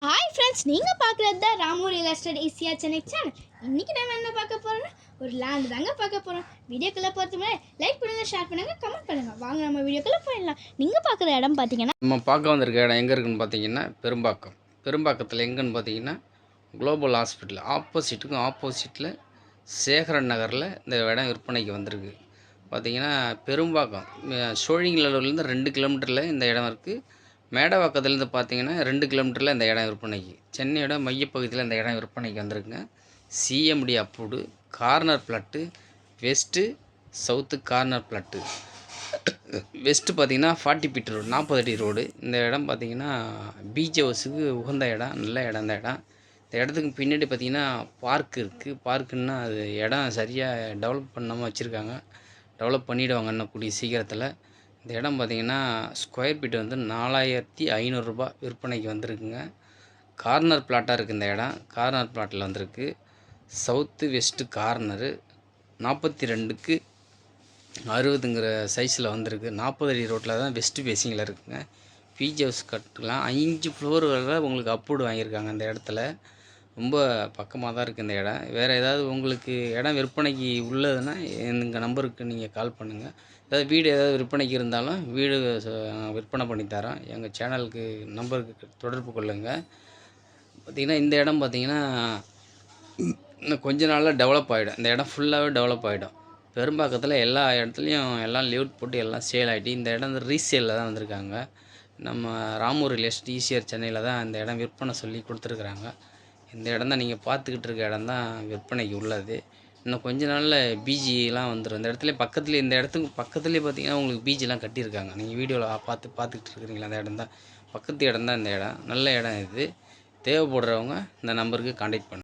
Hi friends, நீங்கள் பார்க்குறது தான் ராமு ரியல் எஸ்டேட் ஈஸியா சென்னை சேனல். இன்றைக்கி நம்ம என்ன பார்க்க போகிறோம்னா ஒரு லேண்ட் தாங்க பார்க்க போகிறோம். வீடியோக்குள்ளே போகிறது முன்னாடி லைக் பண்ணுங்கள், ஷேர் பண்ணுங்கள், கமெண்ட் பண்ணுங்கள். வாங்க நம்ம வீடியோக்குள்ளே போயிடலாம். நீங்கள் பார்க்குற இடம் பார்த்தீங்கன்னா நம்ம பார்க்க வந்திருக்க இடம் எங்கே இருக்குதுன்னு பார்த்தீங்கன்னா பெரும்பாக்கத்தில் எங்கேன்னு பார்த்தீங்கன்னா குளோபல் ஹாஸ்பிட்டல் ஆப்போசிட்டில் சேகரன் நகரில் இந்த இடம் விற்பனைக்கு வந்திருக்கு. பார்த்தீங்கன்னா பெரும்பாக்கம் சோழிங்கநல்லூர்லேருந்து 2 கிலோமீட்டரில் இந்த இடம் இருக்குது. மேடவாக்கத்துலேருந்து பார்த்தீங்கன்னா 2 கிலோமீட்டரில் இந்த இடம் விற்பனைக்கு. சென்னையோட மையப்பகுதியில் இந்த இடம் விற்பனைக்கு வந்திருக்குங்க. CMDA approved, corner plot, west south corner plot. West பார்த்திங்கன்னா 40 ஃபீட் ரோடு, 40 அடி ரோடு. இந்த இடம் பார்த்திங்கன்னா பீச் ஹவுஸுக்கு உகந்த இடம், நல்ல இடம். இந்த இடம் இந்த இடத்துக்கு பின்னாடி பார்த்திங்கன்னா பார்க் இருக்குது. பார்க்குன்னா அது இடம் சரியாக டெவலப் பண்ணாமல் வச்சுருக்காங்க. டெவலப் பண்ணிவிடுவாங்க இன்னும் கூடிய சீக்கிரத்தில். இந்த இடம் பார்த்திங்கன்னா ஸ்கொயர் ஃபீட் வந்து 4500 ரூபா விற்பனைக்கு வந்திருக்குங்க. கார்னர் பிளாட்டாக இருக்குது. இந்த இடம் கார்னர் பிளாட்டில் வந்திருக்கு. சவுத்து வெஸ்ட்டு கார்னரு 42க்கு 60ங்கிற சைஸில் வந்திருக்கு. 40 அடி ரோட்டில் தான் வெஸ்ட்டு ஃபேஸிங்கில் இருக்குங்க. பீச் ஹவுஸ் கட்டலாம். 5 ஃப்ளோர் வரை உங்களுக்கு அப்ரூவ்டு வாங்கியிருக்காங்க. இந்த இடத்துல ரொம்ப பக்கமாக தான் இருக்குது இந்த இடம். வேறு ஏதாவது உங்களுக்கு இடம் விற்பனைக்கு உள்ளதுன்னா எங்கள் நம்பருக்கு நீங்கள் கால் பண்ணுங்கள். ஏதாவது வீடு ஏதாவது விற்பனைக்கு இருந்தாலும் வீடு விற்பனை பண்ணி தரோம். எங்கள் சேனலுக்கு நம்பருக்கு தொடர்பு கொள்ளுங்கள். பார்த்திங்கன்னா இந்த இடம் பார்த்திங்கன்னா இன்னும் கொஞ்ச நாளில் டெவலப் ஆகிடும். இந்த இடம் ஃபுல்லாகவே டெவலப் ஆகிடும். பெரும்பாக்கத்தில் எல்லா இடத்துலையும் எல்லாம் லிவுட் போட்டு எல்லாம் சேல் ஆகிட்டு இந்த இடம் வந்து ரீசேலில் தான் வந்திருக்காங்க. நம்ம ராமு ரியல் எஸ்டேட் ஈசிஆர் சென்னையில் தான் இந்த இடம் விற்பனை சொல்லி கொடுத்துருக்குறாங்க. இந்த இடம் தான் நீங்கள் பார்த்துக்கிட்டு இருக்க இடம் தான் விற்பனைக்கு உள்ளது. இன்னும் கொஞ்ச நாளில் பிஜிலாம் வந்துடும். இந்த இடத்துல பக்கத்துலேயே, இந்த இடத்துக்கு பக்கத்துலேயே பார்த்திங்கன்னா உங்களுக்கு பிஜிலாம் கட்டியிருக்காங்க. நீங்கள் வீடியோவில் பார்த்துக்கிட்டு இருக்கிறீங்களா, அந்த இடம் தான் பக்கத்து இடம் தான். இந்த இடம் நல்ல இடம். இது தேவைப்படுறவங்க இந்த நம்பருக்கு கான்டாக்ட் பண்ணுங்கள்.